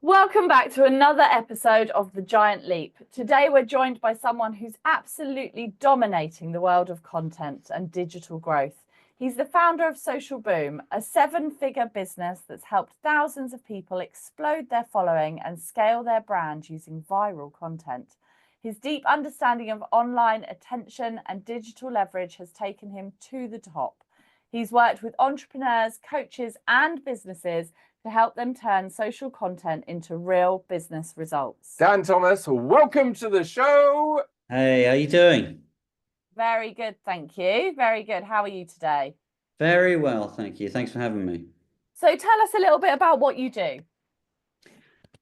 Welcome back to another episode of The Giant Leap. Today we're joined by someone who's absolutely dominating the world of content and digital growth. He's the founder of Social Boom, a 7-figure business that's helped thousands of people explode their following and scale their brand using viral content. His deep understanding of online attention and digital leverage has taken him to the top. He's worked with entrepreneurs, coaches, and businesses to help them turn social content into real business results. Dan Thomas, welcome to the show. Hey, how you doing? Very good, thank you. Very good. How are you today? Very well, thank you. Thanks for having me. So tell us a little bit about what you do.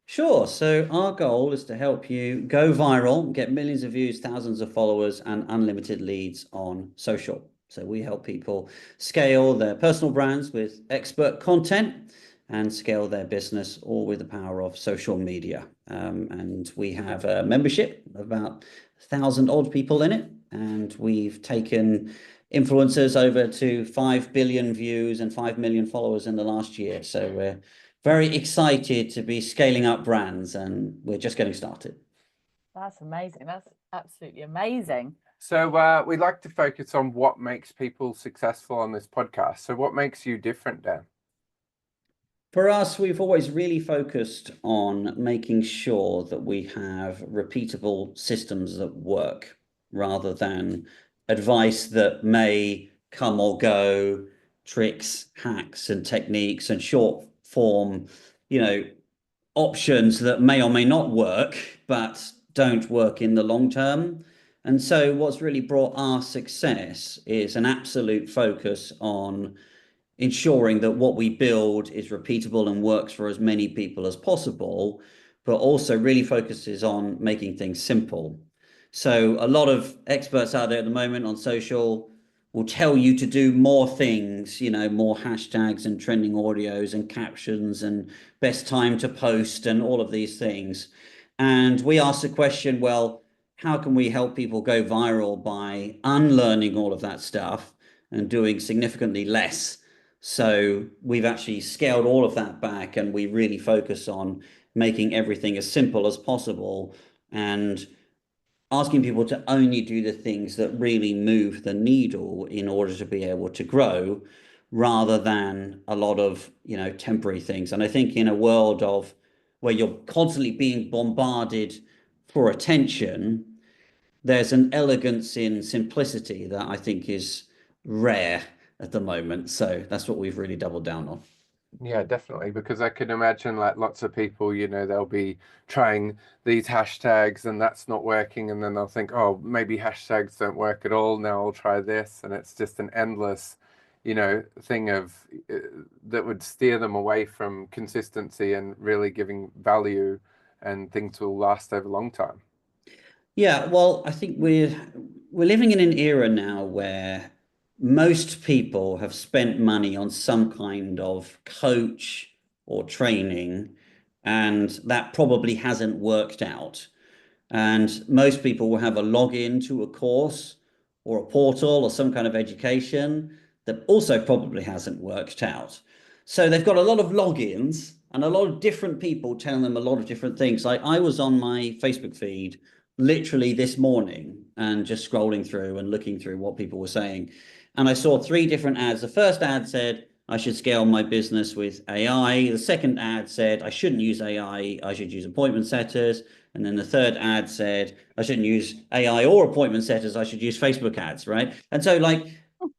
Sure. So our goal is to help you go viral, get millions of views, thousands of followers, and unlimited leads on social. So we help people scale their personal brands with expert content and scale their business, all with the power of social media. And we have a membership of about 1,000 odd people in it. And we've taken influencers over to 5 billion views and 5 million followers in the last year. So we're very excited to be scaling up brands, and we're just getting started. That's amazing. That's absolutely amazing. So we like to focus on what makes people successful on this podcast. So what makes you different, Dan? For us, we've always really focused on making sure that we have repeatable systems that work rather than advice that may come or go, tricks, hacks, and techniques and short form, options that may or may not work, but don't work in the long term. And so what's really brought our success is an absolute focus on ensuring that what we build is repeatable and works for as many people as possible, but also really focuses on making things simple. So a lot of experts out there at the moment on social will tell you to do more things, more hashtags and trending audios and captions and best time to post and all of these things. And we ask the question, well, how can we help people go viral by unlearning all of that stuff and doing significantly less? So we've actually scaled all of that back, and we really focus on making everything as simple as possible and asking people to only do the things that really move the needle in order to be able to grow, rather than a lot of, temporary things. And I think in a world of where you're constantly being bombarded for attention, there's an elegance in simplicity that I think is rare at the moment. So that's what we've really doubled down on. Yeah, definitely, because I can imagine like lots of people, they'll be trying these hashtags and that's not working, and then they'll think, oh, maybe hashtags don't work at all. Now I'll try this, and it's just an endless, thing of that would steer them away from consistency and really giving value, and things will last over a long time. Yeah, well, I think we're living in an era now where most people have spent money on some kind of coach or training, and that probably hasn't worked out. And most people will have a login to a course or a portal or some kind of education that also probably hasn't worked out. So they've got a lot of logins and a lot of different people telling them a lot of different things. Like I was on my Facebook feed literally this morning and just scrolling through and looking through what people were saying. And I saw 3 different ads. The first ad said, I should scale my business with AI. The second ad said, I shouldn't use AI, I should use appointment setters. And then the third ad said, I shouldn't use AI or appointment setters, I should use Facebook ads, right? And so like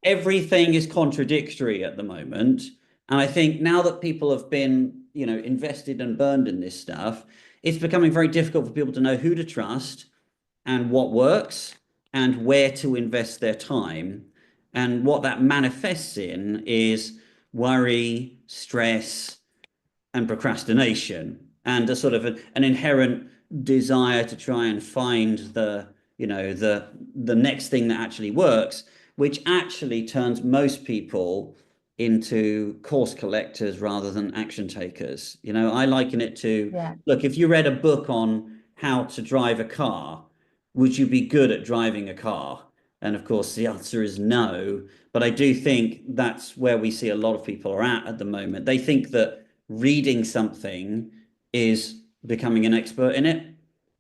everything is contradictory at the moment. And I think now that people have been, invested and burned in this stuff, it's becoming very difficult for people to know who to trust and what works and where to invest their time. And what that manifests in is worry, stress, and procrastination, and a sort of an inherent desire to try and find the next thing that actually works, which actually turns most people into course collectors rather than action takers. I liken it to, look, if you read a book on how to drive a car, would you be good at driving a car? And of course, the answer is no. But I do think that's where we see a lot of people are at the moment. They think that reading something is becoming an expert in it.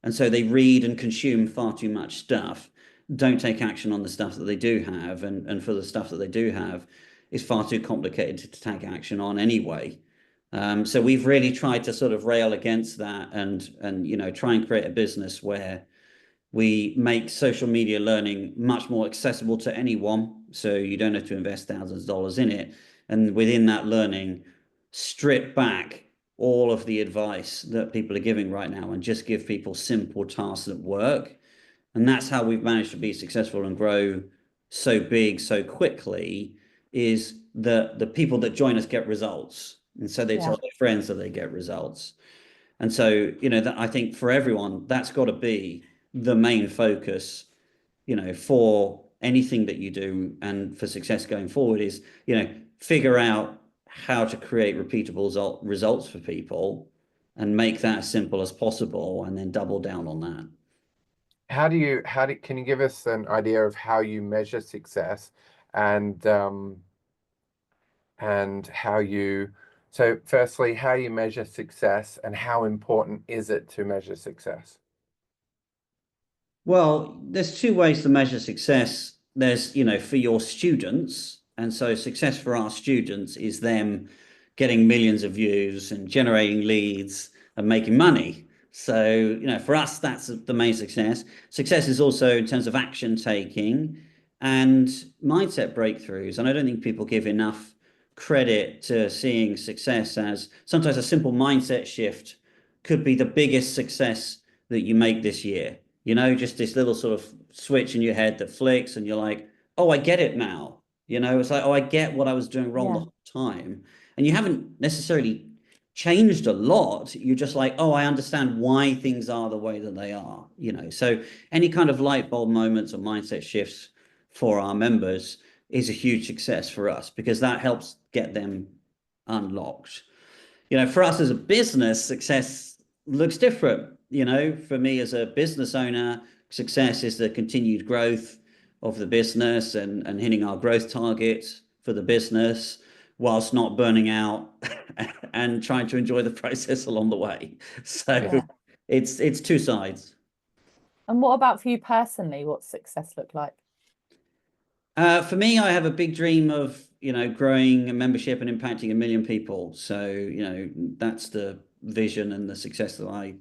And so they read and consume far too much stuff, don't take action on the stuff that they do have. And for the stuff that they do have, is far too complicated to take action on anyway. So we've really tried to sort of rail against that and try and create a business where we make social media learning much more accessible to anyone. So you don't have to invest thousands of dollars in it. And within that learning, strip back all of the advice that people are giving right now and just give people simple tasks that work. And that's how we've managed to be successful and grow so big so quickly, is that the people that join us get results. And so they tell their friends that they get results. And so, that I think for everyone, that's got to be the main focus, for anything that you do and for success going forward is, figure out how to create repeatable results for people and make that as simple as possible and then double down on that. Can you give us an idea of how you measure success and so firstly, how you measure success and how important is it to measure success? Well, there's two ways to measure success. There's, for your students. And so success for our students is them getting millions of views and generating leads and making money. So, for us, that's the main success. Success is also in terms of action taking and mindset breakthroughs. And I don't think people give enough credit to seeing success as sometimes a simple mindset shift could be the biggest success that you make this year. Just this little sort of switch in your head that flicks and you're like, oh, I get it now. It's like, oh, I get what I was doing wrong the whole time. And you haven't necessarily changed a lot. You're just like, oh, I understand why things are the way that they are. So any kind of light bulb moments or mindset shifts for our members is a huge success for us because that helps get them unlocked. For us as a business, success looks different. For me as a business owner, success is the continued growth of the business and hitting our growth targets for the business whilst not burning out and trying to enjoy the process along the way. So it's two sides. And what about for you personally? What's success look like? For me, I have a big dream of, growing a membership and impacting 1 million people. So, that's the vision and the success that I,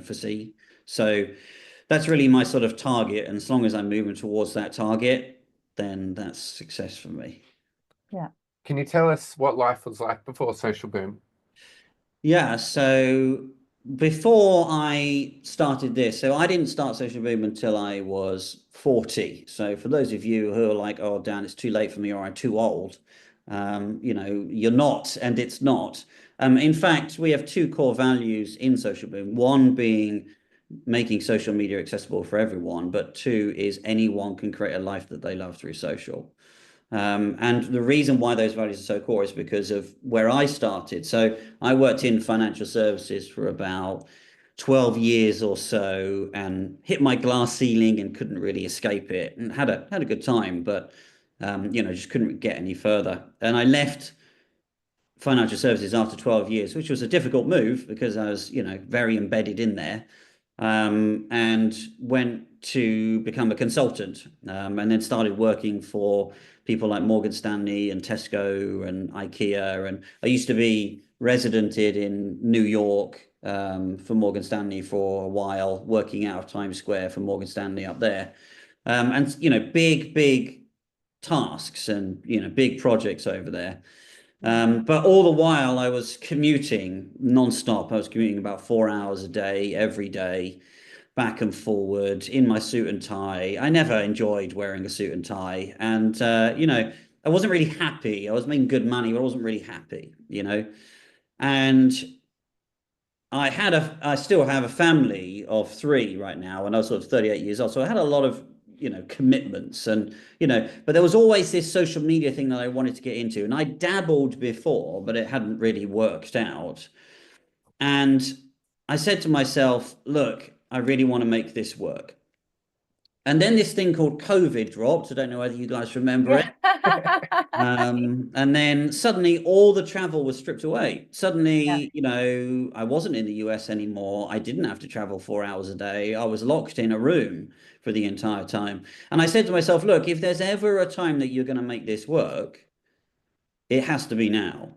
foresee. So that's really my sort of target. And as long as I'm moving towards that target, then that's success for me. Yeah. Can you tell us what life was like before Social Boom? Yeah. So before I started this, so I didn't start Social Boom until I was 40. So for those of you who are like, oh, Dan, it's too late for me or I'm too old, you're not, and it's not. In fact, we have two core values in Social Boom. One being making social media accessible for everyone, but two is anyone can create a life that they love through social. And the reason why those values are so core is because of where I started. So I worked in financial services for about 12 years or so and hit my glass ceiling and couldn't really escape it and had a good time, but just couldn't get any further. And I left financial services after 12 years, which was a difficult move because I was, very embedded in there, and went to become a consultant, and then started working for people like Morgan Stanley and Tesco and IKEA. And I used to be residented in New York for Morgan Stanley for a while, working out of Times Square for Morgan Stanley up there. And, big tasks and, big projects over there. But all the while I was commuting nonstop. I was commuting about 4 hours a day, every day, back and forward in my suit and tie. I never enjoyed wearing a suit and tie. And, I wasn't really happy. I was making good money, but I wasn't really happy, And I still have a family of 3 right now, and I was sort of 38 years old. So I had a lot of, commitments and, but there was always this social media thing that I wanted to get into. And I dabbled before, but it hadn't really worked out. And I said to myself, look, I really want to make this work. And then this thing called COVID dropped. I don't know whether you guys remember it. And then suddenly all the travel was stripped away. Suddenly, you know, I wasn't in the US anymore. I didn't have to travel 4 hours a day. I was locked in a room for the entire time. And I said to myself, look, if there's ever a time that you're going to make this work, it has to be now.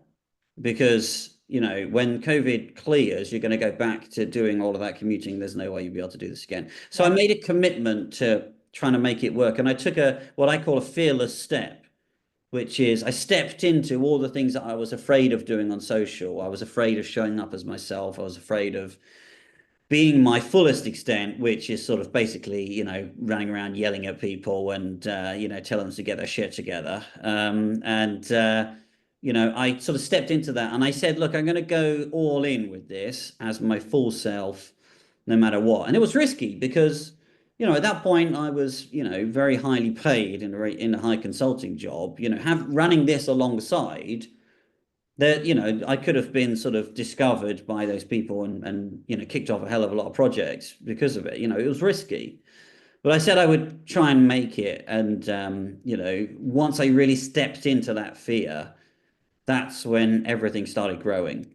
Because, you know, when COVID clears, you're going to go back to doing all of that commuting. There's no way you'll be able to do this again. So I made a commitment to trying to make it work. And I took what I call a fearless step, which is I stepped into all the things that I was afraid of doing on social. I was afraid of showing up as myself. I was afraid of being my fullest extent, which is sort of basically, you know, running around yelling at people and, you know, telling them to get their shit together. You know, I sort of stepped into that and I said, look, I'm going to go all in with this as my full self, no matter what. And it was risky because, you know, at that point I was, you know, very highly paid in a high consulting job, you know, running this alongside that, you know, I could have been sort of discovered by those people and, you know, kicked off a hell of a lot of projects because of it. You know, it was risky. But I said I would try and make it. And, you know, once I really stepped into that fear, that's when everything started growing.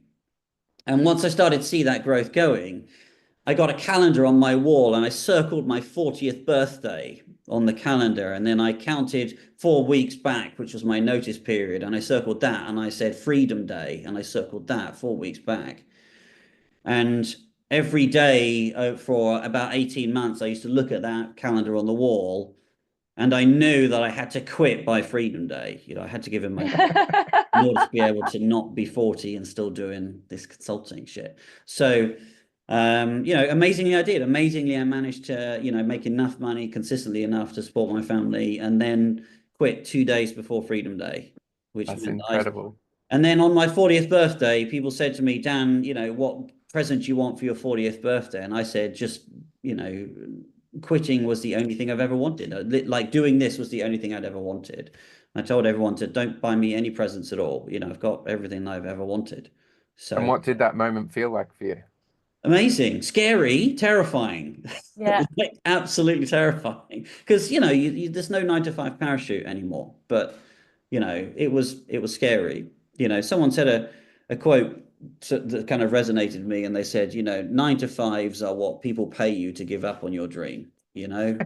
And once I started to see that growth going, I got a calendar on my wall and I circled my 40th birthday on the calendar. And then I counted 4 weeks back, which was my notice period. And I circled that and I said Freedom Day. And I circled that 4 weeks back. And every day for about 18 months, I used to look at that calendar on the wall. And I knew that I had to quit by Freedom Day. You know, I had to give him my in order to be able to not be 40 and still doing this consulting shit. So, you know, amazingly I did. Amazingly, I managed to, you know, make enough money consistently enough to support my family and then quit 2 days before Freedom Day, which That's meant incredible. and then on my 40th birthday, people said to me, Dan, you know, what present do you want for your 40th birthday? And I said, just, you know, quitting was the only thing I've ever wanted. Like doing this was the only thing I'd ever wanted. I told everyone to don't buy me any presents at all. You know, I've got everything I've ever wanted. So And what did that moment feel like for you? amazing, scary, terrifying. Yeah. Like, absolutely terrifying. Because, you know, there's no 9 to 5 parachute anymore. But, you know, it was scary. You know, someone said a quote that kind of resonated with me, and they said, you know, 9 to 5s are what people pay you to give up on your dream, you know?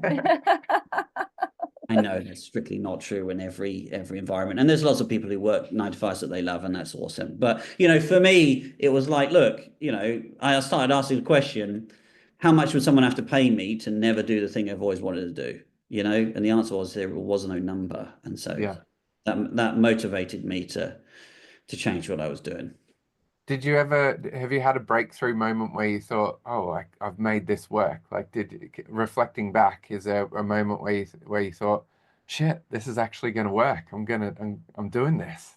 I know that's strictly not true in every environment. And there's lots of people who work 9 to 5s that they love, and that's awesome. But, you know, for me, it was like, look, you know, I started asking the question, how much would someone have to pay me to never do the thing I've always wanted to do? You know, and the answer was there was no number. And so Yeah. that motivated me to change what I was doing. Have you had a breakthrough moment where you thought, oh, I've made this work? Like, reflecting back, is there a moment where you thought, shit, this is actually going to work. I'm doing this.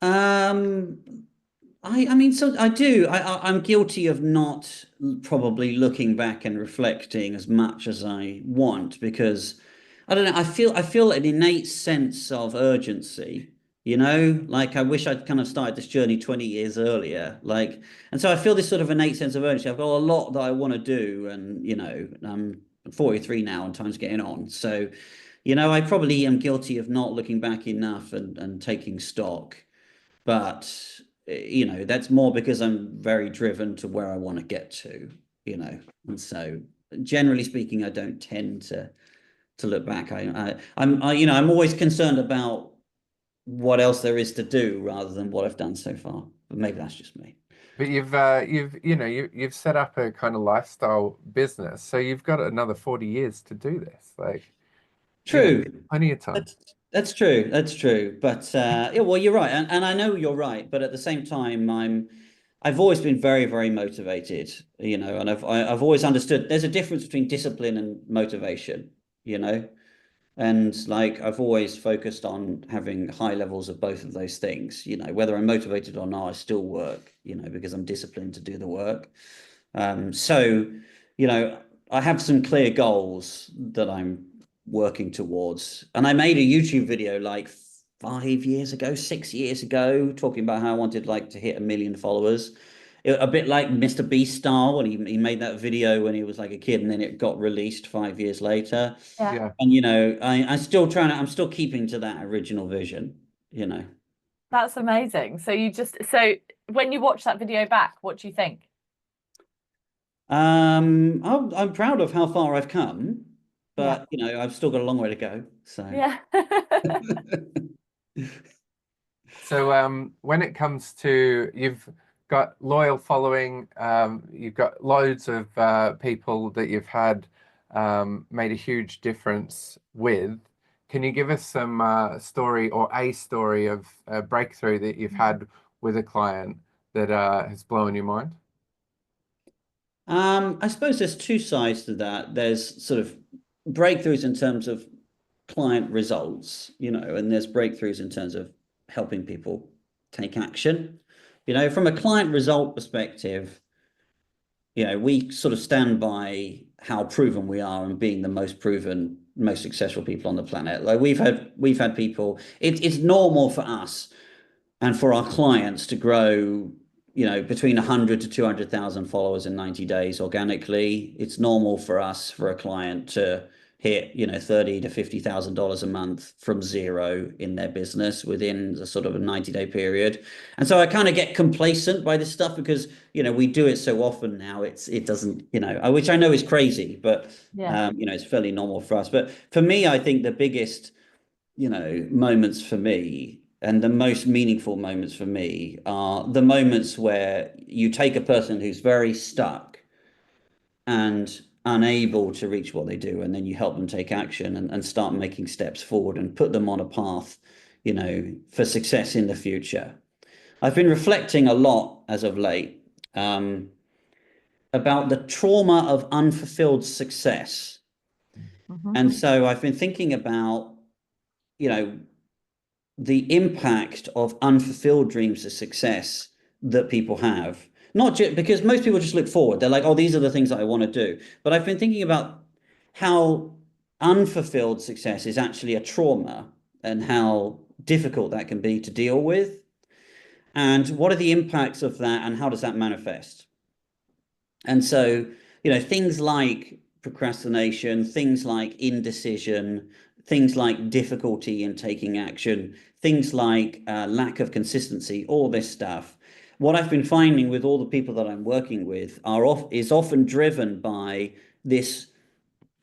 I mean, so I do. I'm guilty of not probably looking back and reflecting as much as I want because I don't know. I feel an innate sense of urgency. You know, like I wish I'd kind of started this journey 20 years earlier. Like, and so I feel this sort of innate sense of urgency. I've got a lot that I want to do, and you know, I'm 43 now, and time's getting on. So, you know, I probably am guilty of not looking back enough and taking stock. But you know, that's more because I'm very driven to where I want to get to, you know. And so generally speaking, I don't tend to look back. You know, I'm always concerned about what else there is to do rather than what I've done so far. But maybe that's just me. But you've set up a kind of lifestyle business, so you've got another 40 years to do this. Like, True. Plenty of time. That's true. That's true. But yeah, well, you're right, and I know you're right. But at the same time, I've always been very, very motivated. You know, and I've always understood there's a difference between discipline and motivation. You know, and like I've always focused on having high levels of both of those things. You know, whether I'm motivated or not, I still work. You know, because I'm disciplined to do the work. So, you know, I have some clear goals that I'm working towards. And I made a YouTube video like 5 years ago, 6 years ago, talking about how I wanted like to hit 1 million followers. a bit like Mr. Beast style when he made that video when he was like a kid, and then it got released 5 years later. Yeah. And I'm still keeping to that original vision, That's amazing. So when you watch that video back, what do you think? I'm proud of how far I've come, Yeah. but I've still got a long way to go. So Yeah. So when it comes to, you've got loyal following, you've got loads of people that you've had made a huge difference with. Can you give us some story or a story of a breakthrough that you've had with a client that has blown your mind? I suppose there's two sides to that. There's sort of breakthroughs in terms of client results, and there's breakthroughs in terms of helping people take action. From a client result perspective, we sort of stand by how proven we are and being the most proven, most successful people on the planet. Like we've had people, it's normal for us and for our clients to grow, between 100 to 200,000 followers in 90 days organically. It's normal for us, for a client to hit, $30,000 to $50,000 a month from zero in their business within a sort of a 90-day period. And so I kind of get complacent by this stuff because, we do it so often now. It doesn't, which I know is crazy, but, it's fairly normal for us. But for me, I think the biggest, moments for me and the most meaningful moments for me are the moments where you take a person who's very stuck and unable to reach what they do, and then you help them take action and start making steps forward and put them on a path, for success in the future. I've been reflecting a lot as of late about the trauma of unfulfilled success. And so I've been thinking about, the impact of unfulfilled dreams of success that people have. Not just because most people just look forward. They're like, oh, these are the things that I want to do. But I've been thinking about how unfulfilled success is actually a trauma and how difficult that can be to deal with. And what are the impacts of that and how does that manifest? And so, things like procrastination, things like indecision, things like difficulty in taking action, things like lack of consistency, all this stuff. What I've been finding with all the people that I'm working with is often driven by this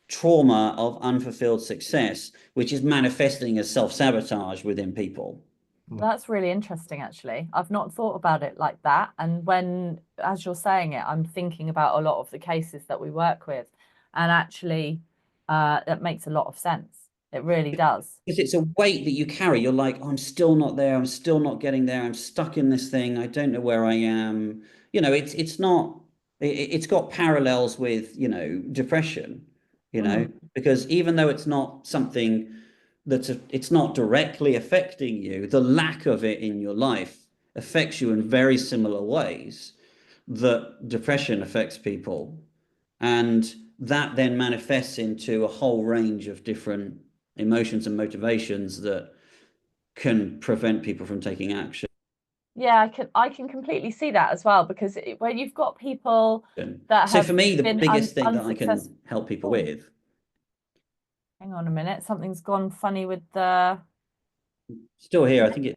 trauma of unfulfilled success, which is manifesting as self-sabotage within people. That's really interesting, actually. I've not thought about it like that. And as you're saying it, I'm thinking about a lot of the cases that we work with. And actually, that makes a lot of sense. It really does. Because it's a weight that you carry. You're like, oh, I'm still not there. I'm still not getting there. I'm stuck in this thing. I don't know where I am. It's got parallels with, depression, because even though it's not something it's not directly affecting you, the lack of it in your life affects you in very similar ways that depression affects people. And that then manifests into a whole range of different emotions and motivations that can prevent people from taking action. Yeah, I can completely see that as well, because when you've got people that so have for me, the been biggest thing that I can help people with. Hang on a minute, something's gone funny with the. Still here. I think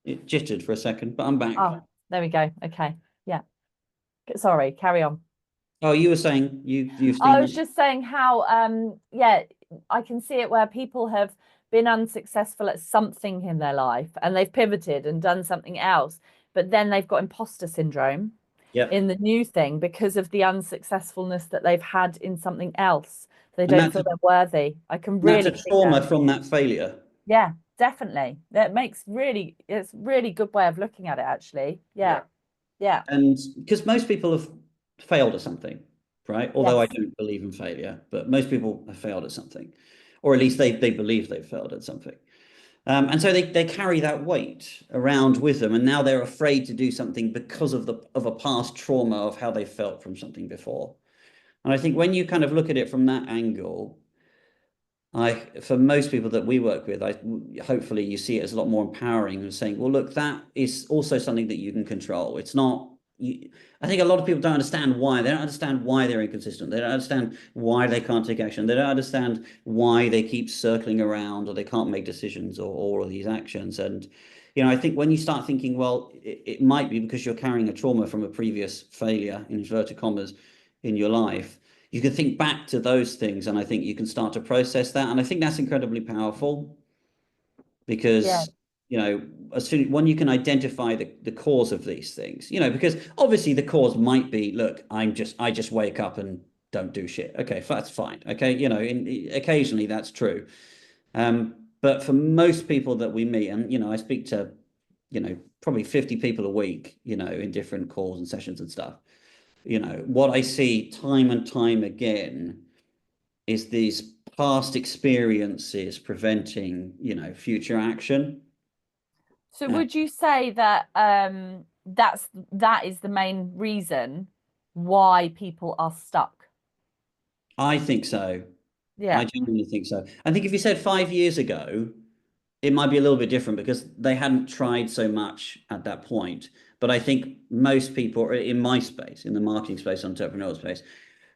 it jittered for a second, but I'm back. Oh, there we go. Okay, yeah. Sorry, carry on. Oh, you were saying you've seen I was just saying how yeah, I can see it where people have been unsuccessful at something in their life and they've pivoted and done something else, but then they've got imposter syndrome in the new thing because of the unsuccessfulness that they've had in something else. They don't feel they're worthy. I can really that's a trauma from that failure. Yeah, definitely. It's really good way of looking at it, actually. Yeah. And because most people have failed at something, right? Although I don't believe in failure, but most people have failed at something, or at least they believe they've failed at something. And so they carry that weight around with them, and now they're afraid to do something because of a past trauma of how they felt from something before. And I think when you kind of look at it from that angle, for most people that we work with, hopefully you see it as a lot more empowering and saying, well, look, that is also something that you can control. It's not I think a lot of people don't understand why. They don't understand why they're inconsistent. They don't understand why they can't take action. They don't understand why they keep circling around or they can't make decisions or all of these actions. And, I think when you start thinking, well, it might be because you're carrying a trauma from a previous failure, in inverted commas, in your life, you can think back to those things. And I think you can start to process that. And I think that's incredibly powerful because as soon when you can identify the cause of these things, because obviously the cause might be, look, I just wake up and don't do shit. Okay, that's fine. Okay, occasionally that's true. But for most people that we meet, and I speak to, probably 50 people a week, in different calls and sessions and stuff, what I see time and time again is these past experiences preventing, future action. So would you say that that is the main reason why people are stuck? I think so. Yeah. I genuinely think so. I think if you said 5 years ago, it might be a little bit different because they hadn't tried so much at that point. But I think most people in my space, in the marketing space, entrepreneurial space,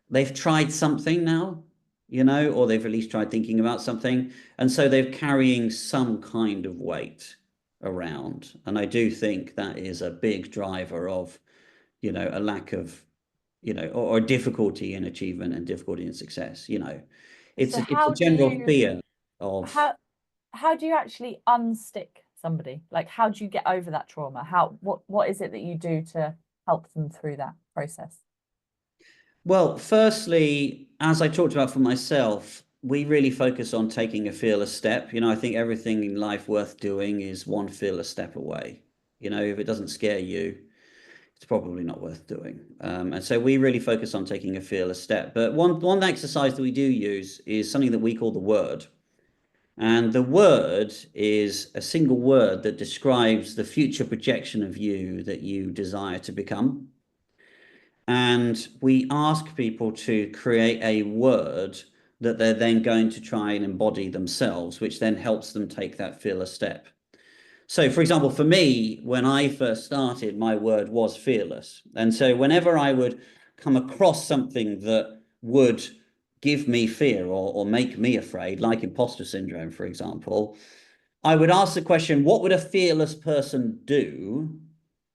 they've tried something now, or they've at least tried thinking about something. And so they're carrying some kind of weight around. And I do think that is a big driver of, a lack of, or difficulty in achievement and difficulty in success. It's So a general fear of. How do you actually unstick somebody? Like, how do you get over that trauma? What is it that you do to help them through that process? Well, firstly, as I talked about for myself, we really focus on taking a fearless step. I think everything in life worth doing is one fearless step away. If it doesn't scare you, it's probably not worth doing. And so we really focus on taking a fearless step. But one exercise that we do use is something that we call the word. And the word is a single word that describes the future projection of you that you desire to become. And we ask people to create a word that they're then going to try and embody themselves, which then helps them take that fearless step. So, for example, for me, when I first started, my word was fearless. And so whenever I would come across something that would give me fear or make me afraid, like imposter syndrome, for example, I would ask the question, what would a fearless person do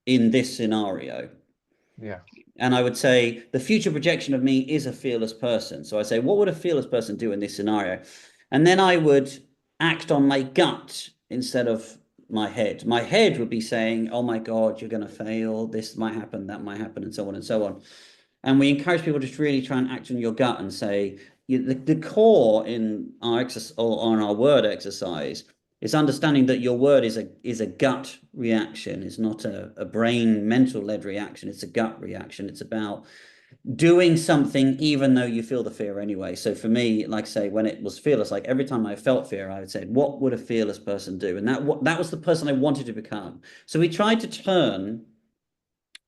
in this scenario? Yeah. And I would say the future projection of me is a fearless person. So I say, what would a fearless person do in this scenario? And then I would act on my gut instead of my head. My head would be saying, oh my God, you're going to fail. This might happen, that might happen, and so on and so on. And we encourage people to really try and act on your gut and say, the core in our exercise or on our word exercise is understanding that your word is a gut reaction. It's not a brain mental led reaction. It's a gut reaction. It's about doing something even though you feel the fear anyway. So for me, like I say, when it was fearless, like every time I felt fear, I would say, what would a fearless person do? And that was the person I wanted to become. So we tried to turn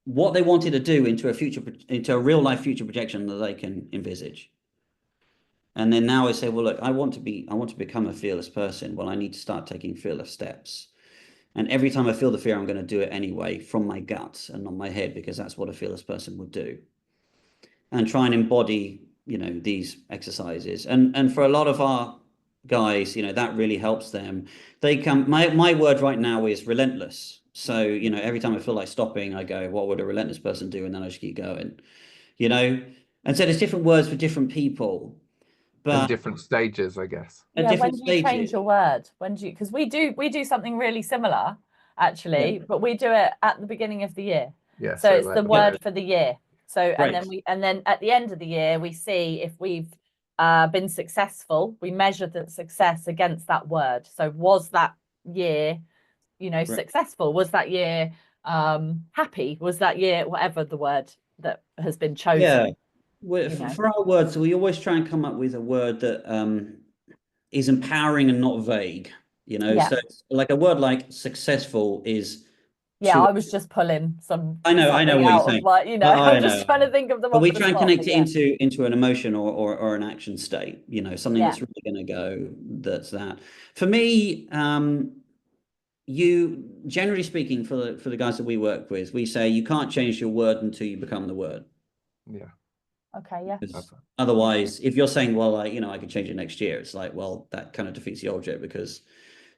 what they wanted to do into a real life future projection that they can envisage. And then now I say, well, look, I want to become a fearless person. Well, I need to start taking fearless steps. And every time I feel the fear, I'm going to do it anyway from my gut and not my head, because that's what a fearless person would do. And try and embody, these exercises. And for a lot of our guys, that really helps them. My word right now is relentless. So, every time I feel like stopping, I go, what would a relentless person do? And then I just keep going, And so there's different words for different people. But different stages, I guess. Yeah, when do you change your word? When do you, because we do something really similar, actually, but we do it at the beginning of the year. Yeah. So it's the word for the year. So and then at the end of the year, we see if we've been successful. We measure the success against that word. So was that year, successful? Was that year happy? Was that year whatever the word that has been chosen? Yeah. For our words, we always try and come up with a word that is empowering and not vague. So like a word like successful is. Yeah, I was just pulling some. I know what you're saying. I'm just trying to think of them. But we try and connect it into an emotion or an action state. Something that's really going to go. That's that. For me, generally speaking, for the guys that we work with, we say you can't change your word until you become the word. Yeah. Okay, yeah. Otherwise, if you're saying, well, I could change it next year, it's like, well, that kind of defeats the object because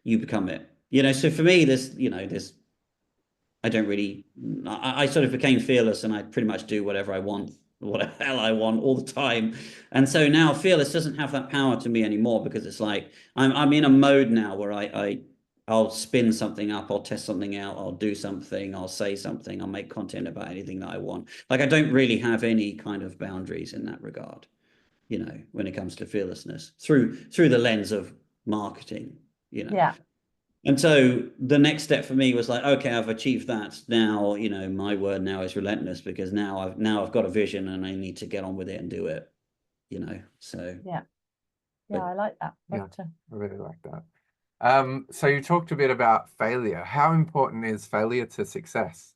you become it. So for me, I don't really, I sort of became fearless and I pretty much do whatever I want, whatever the hell I want all the time. And so now fearless doesn't have that power to me anymore because it's like I'm in a mode now where I'll spin something up, I'll test something out, I'll do something, I'll say something, I'll make content about anything that I want. Like I don't really have any kind of boundaries in that regard, when it comes to fearlessness through the lens of marketing, Yeah. And so the next step for me was like, okay, I've achieved that. Now, my word now is relentless because now I've got a vision and I need to get on with it and do it, So yeah, I like that. Yeah, I really like that. So you talked a bit about failure. How important is failure to success?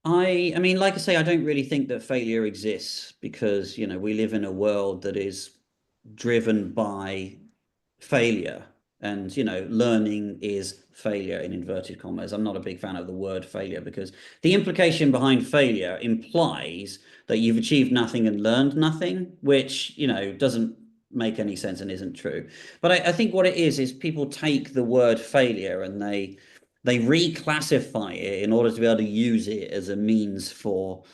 I mean, like I say, I don't really think that failure exists because, we live in a world that is driven by failure. And, learning is failure in inverted commas. I'm not a big fan of the word failure because the implication behind failure implies that you've achieved nothing and learned nothing, which, doesn't make any sense and isn't true. But I think what it is people take the word failure and they reclassify it in order to be able to use it as a means for,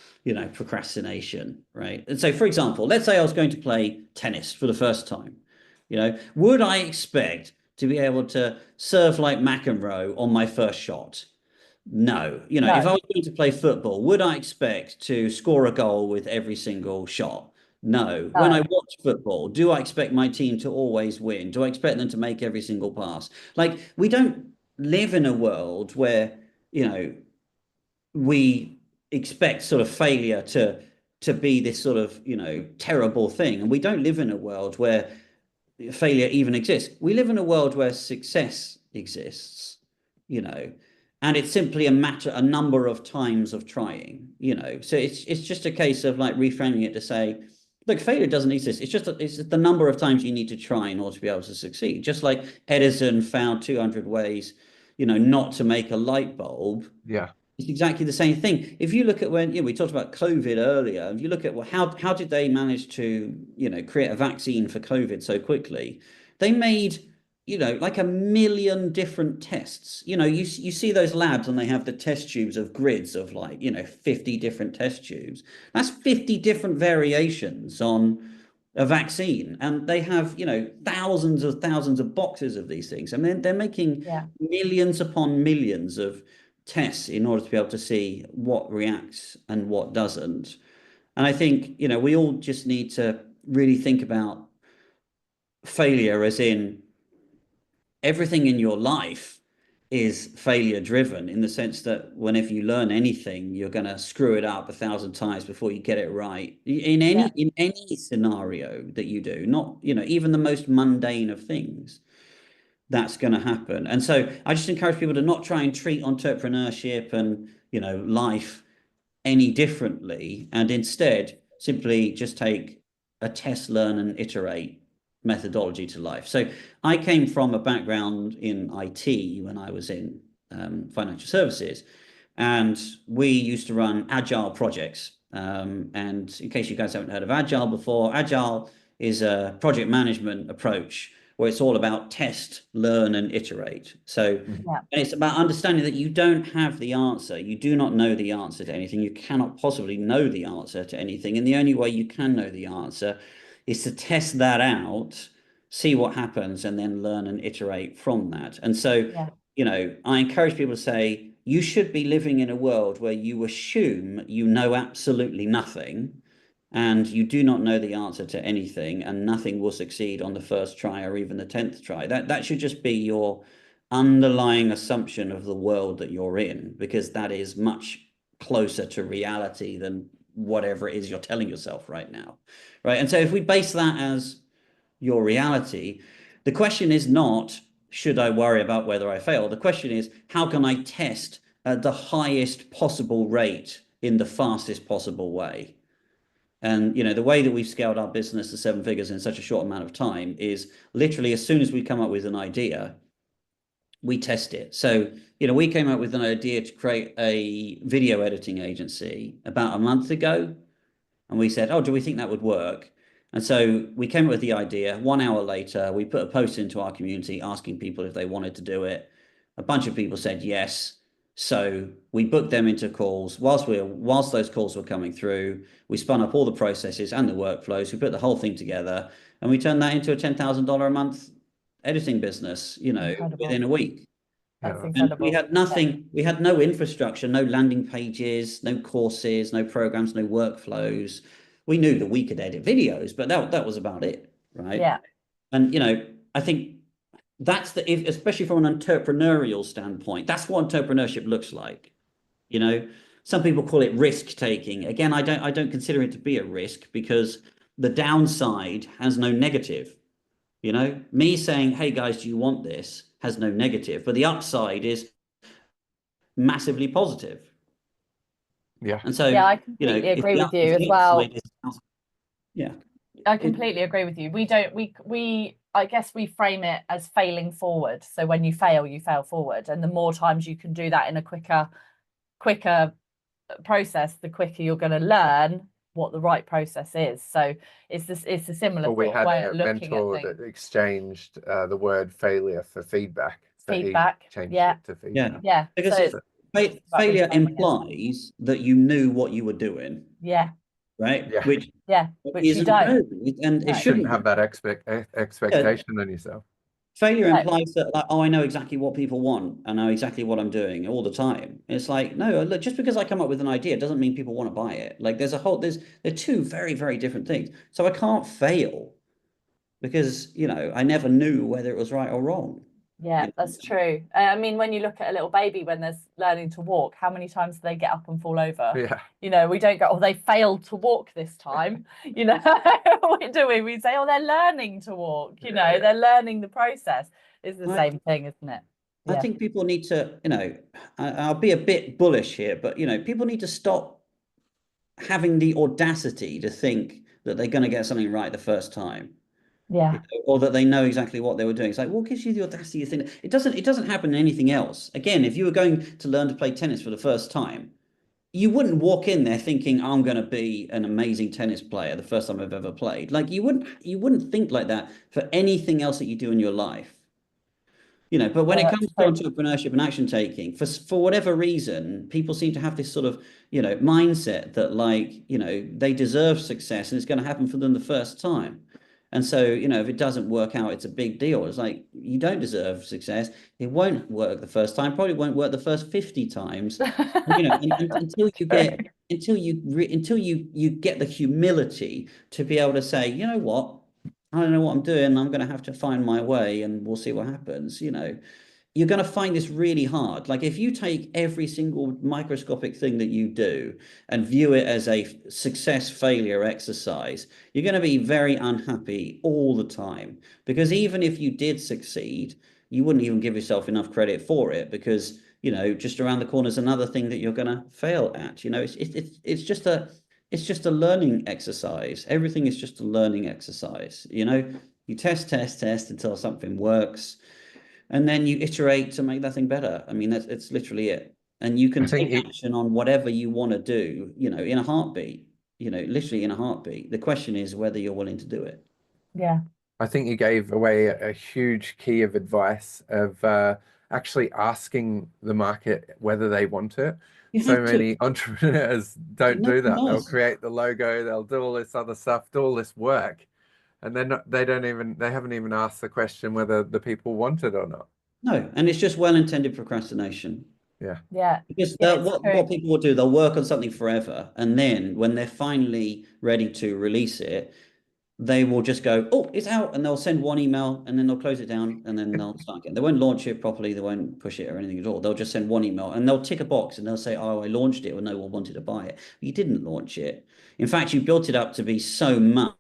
procrastination, right? And so, for example, let's say I was going to play tennis for the first time. Would I expect to be able to serve like McEnroe on my first shot? No. No. If I was going to play football, would I expect to score a goal with every single shot? No. When I watch football, do I expect my team to always win? Do I expect them to make every single pass? Like, we don't live in a world where, we expect sort of failure to be this sort of, terrible thing. And we don't live in a world where failure even exists. We live in a world where success exists, and it's simply a number of times of trying, So it's just a case of like reframing it to say, look, failure doesn't exist. It's just the number of times you need to try in order to be able to succeed. Just like Edison found 200 ways, not to make a light bulb. Yeah. It's exactly the same thing. If you look at when we talked about COVID earlier, if you look at how did they manage to create a vaccine for COVID so quickly? They made like 1 million different tests. You see those labs and they have the test tubes of grids of like 50 different test tubes. That's 50 different variations on a vaccine, and they have thousands of boxes of these things. I mean, they're making millions upon millions of tests in order to be able to see what reacts and what doesn't. And I think, we all just need to really think about failure as in everything in your life is failure driven, in the sense that whenever you learn anything, you're going to screw it up 1,000 times before you get it right. In any scenario that you do, not, even the most mundane of things, that's going to happen. And so I just encourage people to not try and treat entrepreneurship and, life any differently, and instead simply just take a test, learn, and iterate methodology to life. So I came from a background in IT when I was in financial services, and we used to run agile projects. And in case you guys haven't heard of agile before, agile is a project management approach where it's all about test, learn, and iterate. So and it's about understanding that you don't have the answer. You do not know the answer to anything. You cannot possibly know the answer to anything. And the only way you can know the answer is to test that out, see what happens, and then learn and iterate from that. And so, I encourage people to say, you should be living in a world where you assume you know absolutely nothing, and you do not know the answer to anything, and nothing will succeed on the first try or even the 10th try. That should just be your underlying assumption of the world that you're in, because that is much closer to reality than whatever it is you're telling yourself right now, right? And so if we base that as your reality, the question is not, should I worry about whether I fail? The question is, how can I test at the highest possible rate in the fastest possible way? And, the way that we've scaled our business to 7 figures in such a short amount of time is literally as soon as we come up with an idea, we test it. So, we came up with an idea to create a video editing agency about a month ago. And we said, oh, do we think that would work? And so we came up with the idea. 1 hour later, we put a post into our community asking people if they wanted to do it. A bunch of people said yes. So we booked them into calls. Whilst those calls were coming through, we spun up all the processes and the workflows. We put the whole thing together, and we turned that into a $10,000 a month editing business, Incredible. within a week. That's Yeah. incredible. And we had nothing, we had no infrastructure, no landing pages, no courses, no programs, no workflows. We knew that we could edit videos, but that was about it, right? Yeah. And I think that's especially from an entrepreneurial standpoint, that's what entrepreneurship looks like. Some people call it risk taking. Again, I don't consider it to be a risk, because the downside has no negative. Me saying, hey guys, do you want this, has no negative, but the upside is massively positive. Yeah. And so, I completely agree with you as well. Yeah. I completely agree with you. I guess we frame it as failing forward. So when you fail forward. And the more times you can do that in a quicker process, the quicker you're going to learn what the right process is. So it's a similar we had way a of looking mentor at things. that exchanged the word failure for feedback. So Feedback, he changed yeah. it to feedback. Yeah. Because So failure reframing it. implies that you knew what you were doing. Yeah. Right. Yeah. Which you don't. and No. it shouldn't have that expectation on yourself. Failure implies that, like, oh, I know exactly what people want. I know exactly what I'm doing all the time. It's like, no, look, just because I come up with an idea doesn't mean people want to buy it. Like, they're two very, very different things. So I can't fail because, I never knew whether it was right or wrong. Yeah, that's true. I mean, when you look at a little baby when they're learning to walk, how many times do they get up and fall over? Yeah. We don't go, oh, they failed to walk this time. What do we? We say, oh, they're learning to walk. They're learning the process. It's the same thing, isn't it? I think people need to, I'll be a bit bullish here, but, people need to stop having the audacity to think that they're going to get something right the first time. Yeah. Or that they know exactly what they were doing. It's like, what gives you the audacity to think it doesn't happen in anything else? Again, if you were going to learn to play tennis for the first time, you wouldn't walk in there thinking, I'm going to be an amazing tennis player the first time I've ever played. Like, you wouldn't think like that for anything else that you do in your life. But when it comes to entrepreneurship and action taking, for whatever reason, people seem to have this sort of, mindset that, like, they deserve success and it's going to happen for them the first time. And so, if it doesn't work out, it's a big deal. It's like, you don't deserve success. It won't work the first time, probably won't work the first 50 times. Until you get the humility to be able to say, you know what, I don't know what I'm doing. I'm going to have to find my way and we'll see what happens. You're going to find this really hard. Like, if you take every single microscopic thing that you do and view it as a success failure exercise, you're going to be very unhappy all the time, because even if you did succeed, you wouldn't even give yourself enough credit for it, because, just around the corner is another thing that you're going to fail at. It's just a learning exercise. Everything is just a learning exercise. You test until something works. And then you iterate to make that thing better. I mean, it's literally it. And you can take action on whatever you want to do, in a heartbeat, literally in a heartbeat. The question is whether you're willing to do it. Yeah. I think you gave away a huge key of advice of actually asking the market whether they want it. So many entrepreneurs don't do that. They'll create the logo, they'll do all this other stuff, do all this work. And then they haven't even asked the question whether the people want it or not. No, and it's just well-intended procrastination. Yeah. Yeah. Because what people will do, they'll work on something forever, and then when they're finally ready to release it, they will just go, oh, it's out, and they'll send one email, and then they'll close it down, and then they'll start again. They won't launch it properly, they won't push it or anything at all. They'll just send one email, and they'll tick a box, and they'll say, oh, I launched it, or no one wanted to buy it. But you didn't launch it. In fact, you built it up to be so much.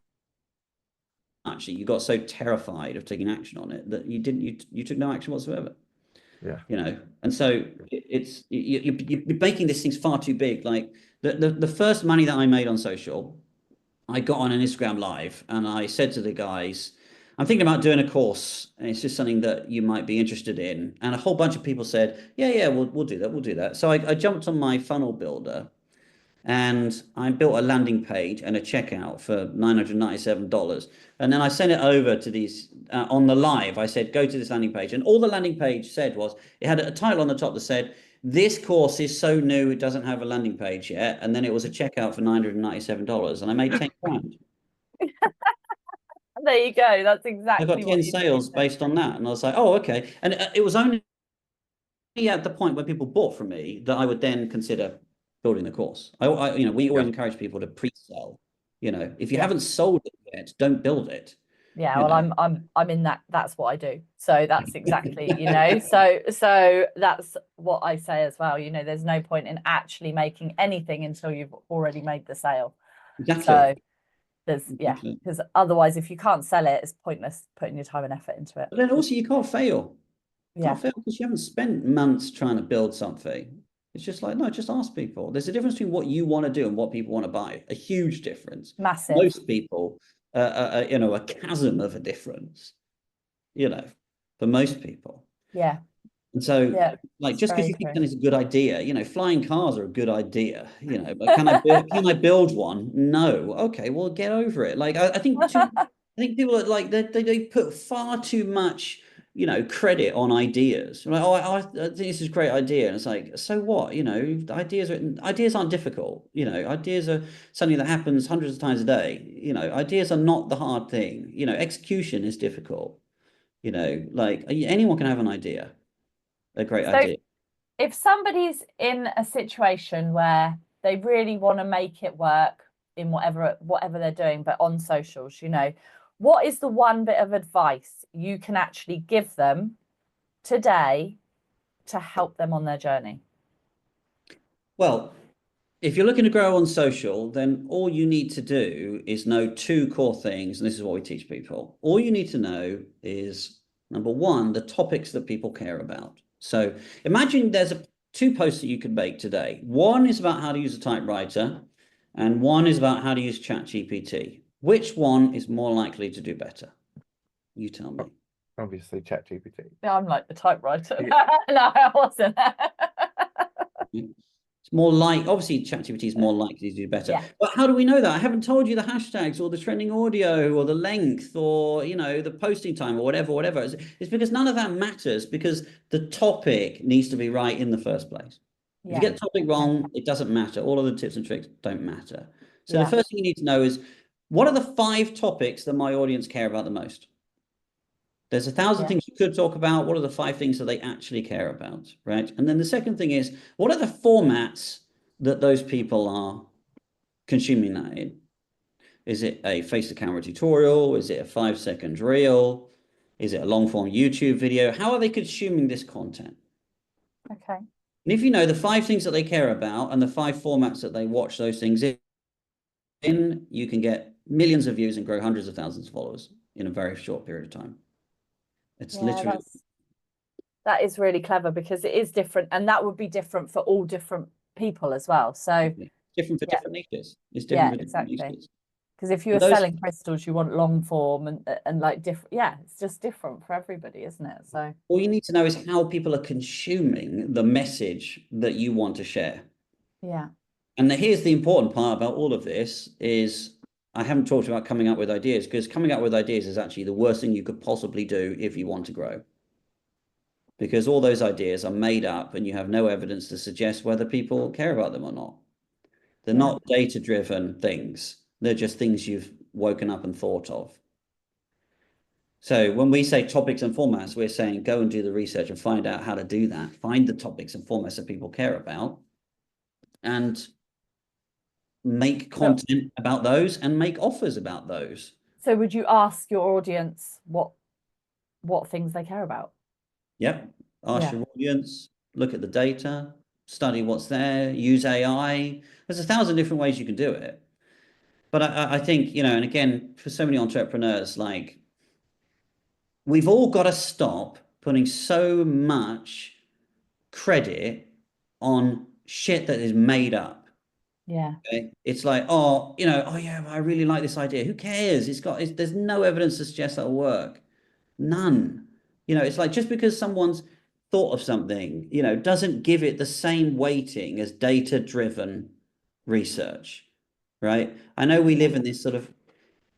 Actually, you got so terrified of taking action on it that you took no action whatsoever. Yeah. And so you're making these things far too big. Like the first money that I made on social, I got on an Instagram live and I said to the guys, I'm thinking about doing a course, and it's just something that you might be interested in. And a whole bunch of people said, yeah, we'll do that. We'll do that. So I jumped on my funnel builder and I built a landing page and a checkout for $997. And then I sent it over to these on the live. I said, go to this landing page. And all the landing page said was, it had a title on the top that said, this course is so new, it doesn't have a landing page yet. And then it was a checkout for $997. And I made 10 grand. There you go. That's I exactly got what 10 you sales need. based on that. And I was like, oh, okay. And it was only at the point where people bought from me that I would then consider building the course. We always encourage people to pre-sell. If you haven't sold it yet, don't build it. Yeah, well, I'm in that. That's what I do. So that's exactly, so that's what I say as well. There's no point in actually making anything until you've already made the sale. Exactly. So because otherwise, if you can't sell it, it's pointless putting your time and effort into it. But then also you can't fail. You Yeah. can't fail because you haven't spent months trying to build something. It's just like, no, just ask people. There's a difference between what you want to do and what people want to buy. A huge difference. Massive. Most people, a chasm of a difference, for most people. Yeah. And so, it's just because you very think that is a good idea, flying cars are a good idea, but can I build one? No. Okay, well, get over it. I think people are they put far too much, credit on ideas. Like, I think this is a great idea, and it's like, so what? Ideas aren't difficult. Ideas are something that happens hundreds of times a day. Ideas are not the hard thing. Execution is difficult. Anyone can have an idea. A great idea. If somebody's in a situation where they really want to make it work in whatever they're doing, but on socials, what is the one bit of advice you can actually give them today to help them on their journey? Well, if you're looking to grow on social, then all you need to do is know two core things, and this is what we teach people. All you need to know is, number one, the topics that people care about. So imagine there's two posts that you could make today. One is about how to use a typewriter, and one is about how to use ChatGPT. Which one is more likely to do better? You tell me. Obviously, ChatGPT. Yeah, I'm like the typewriter. No, I wasn't. It's more obviously ChatGPT is more likely to do better. Yeah. But how do we know that? I haven't told you the hashtags or the trending audio or the length or, the posting time or whatever. It's because none of that matters, because the topic needs to be right in the first place. If you get the topic wrong, it doesn't matter. All of the tips and tricks don't matter. So the first thing you need to know is, what are the 5 topics that my audience care about the most? There's 1,000 things you could talk about. What are the 5 things that they actually care about, right? And then the second thing is, what are the formats that those people are consuming that in? Is it a face-to-camera tutorial? Is it a 5-second reel? Is it a long-form YouTube video? How are they consuming this content? Okay. And if you know the 5 things that they care about and the 5 formats that they watch those things in, you can get millions of views and grow hundreds of thousands of followers in a very short period of time. It's literally that is really clever, because it is different, and that would be different for all different people as well. So different for different niches. It's different for different niches. Because if you were selling crystals, you want long form and like different. Yeah, it's just different for everybody, isn't it? So all you need to know is how people are consuming the message that you want to share. Yeah. And here's the important part about all of this is, I haven't talked about coming up with ideas, because coming up with ideas is actually the worst thing you could possibly do if you want to grow. Because all those ideas are made up and you have no evidence to suggest whether people care about them or not. They're not data-driven things. They're just things you've woken up and thought of. So when we say topics and formats, we're saying go and do the research and find out how to do that. Find the topics and formats that people care about and make content about those and make offers about those. So would you ask your audience what things they care about? Yep. Ask your audience, look at the data, study what's there, use AI. There's 1,000 different ways you can do it. But I think, and again, for so many entrepreneurs, we've all got to stop putting so much credit on shit that is made up. Yeah. Okay? It's like, oh, oh yeah, I really like this idea. Who cares? There's no evidence to suggest that'll work. None. It's like just because someone's thought of something, doesn't give it the same weighting as data-driven research, right? I know we live in this sort of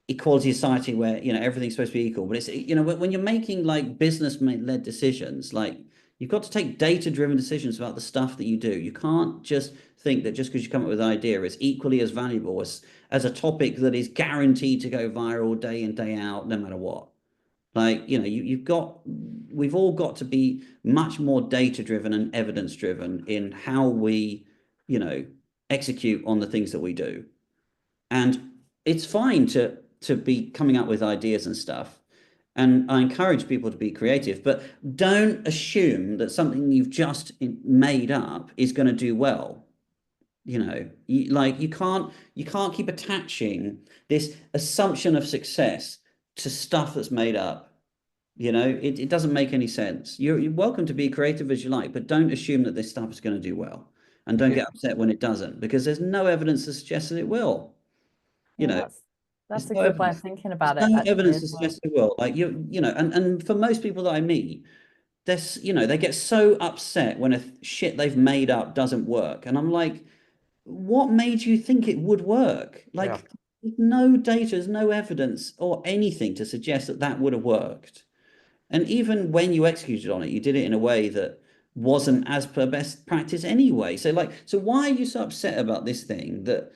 equality society where everything's supposed to be equal, but it's when you're making like business-led decisions, like you've got to take data-driven decisions about the stuff that you do. You can't just think that just because you come up with an idea, it's equally as valuable as a topic that is guaranteed to go viral day in, day out, no matter what. Like, we've all got to be much more data-driven and evidence-driven in how we, execute on the things that we do. And it's fine to be coming up with ideas and stuff. And I encourage people to be creative, but don't assume that something you've just made up is going to do well. You can't keep attaching this assumption of success to stuff that's made up. It doesn't make any sense. You're welcome to be creative as you like, but don't assume that this stuff is going to do well. And don't Yeah. get upset when it doesn't, because there's no evidence to suggest that it will. You Yeah, know, that's there's a no good way of evidence. thinking There's about it, no actually, evidence as to well. suggest it will. Like and for most people that I meet, they get so upset when a shit they've made up doesn't work. And I'm like, what made you think it would work? Yeah. Like, no data, there's no evidence or anything to suggest that that would have worked. And even when you executed on it, you did it in a way that wasn't as per best practice anyway. So why are you so upset about this thing that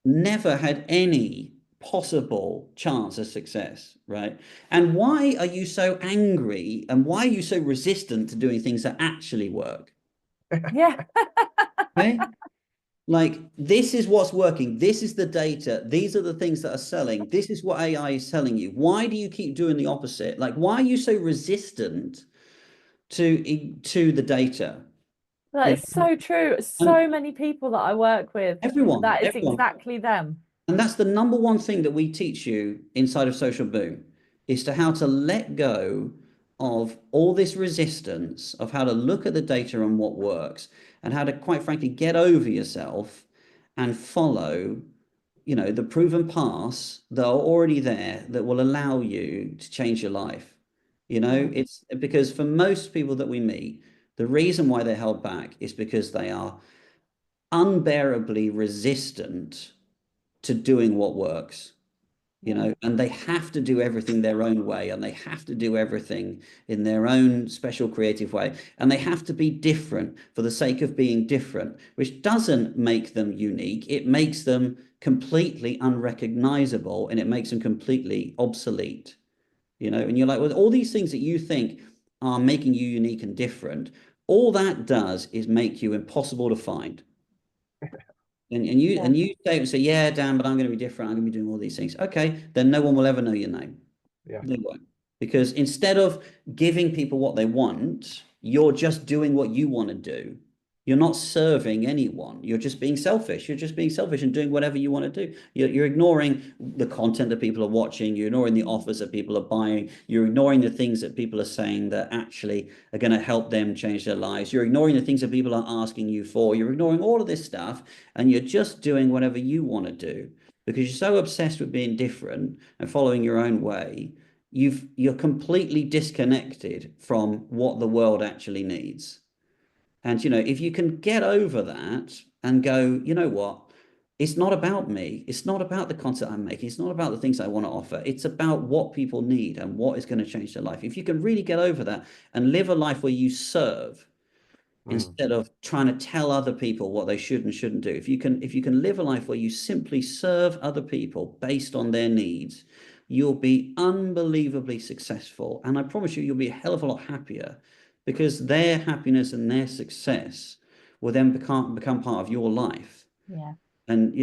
never had any possible chance of success, right? And why are you so angry and why are you so resistant to doing things that actually work? Yeah. Okay? Like, this is what's working. This is the data. These are the things that are selling. This is what AI is telling you. Why do you keep doing the opposite? Like, why are you so resistant to the data? That You is know? so true. And So many people that I work with, everyone, that is everyone. exactly them. And that's the number one thing that we teach you inside of Social Boom is to how to let go of all this resistance, of how to look at the data and what works, and how to, quite frankly, get over yourself and follow, the proven paths that are already there that will allow you to change your life. Mm. It's because for most people that we meet, the reason why they're held back is because they are unbearably resistant to doing what works, Yeah. and they have to do everything their own way, and they have to do everything in their own special creative way, and they have to be different for the sake of being different, which doesn't make them unique. It makes them completely unrecognizable, and it makes them completely obsolete, and you're like, well, all these things that you think are making you unique and different, all that does is make you impossible to find. And you Yeah. and you say, yeah, Dan, but I'm going to be different. I'm going to be doing all these things. Okay, then no one will ever know your name. Yeah. They won't. Because instead of giving people what they want, you're just doing what you want to do. You're not serving anyone. You're just being selfish. You're just being selfish and doing whatever you want to do. You're ignoring the content that people are watching. You're ignoring the offers that people are buying. You're ignoring the things that people are saying that actually are going to help them change their lives. You're ignoring the things that people are asking you for. You're ignoring all of this stuff, and you're just doing whatever you want to do because you're so obsessed with being different and following your own way. You're completely disconnected from what the world actually needs. And if you can get over that and go, you know what? It's not about me. It's not about the content I'm making. It's not about the things I want to offer. It's about what people need and what is going to change their life. If you can really get over that and live a life where you serve Mm. instead of trying to tell other people what they should and shouldn't do. If you can live a life where you simply serve other people based on their needs, you'll be unbelievably successful. And I promise you, you'll be a hell of a lot happier because their happiness and their success will then become part of your life. Yeah. And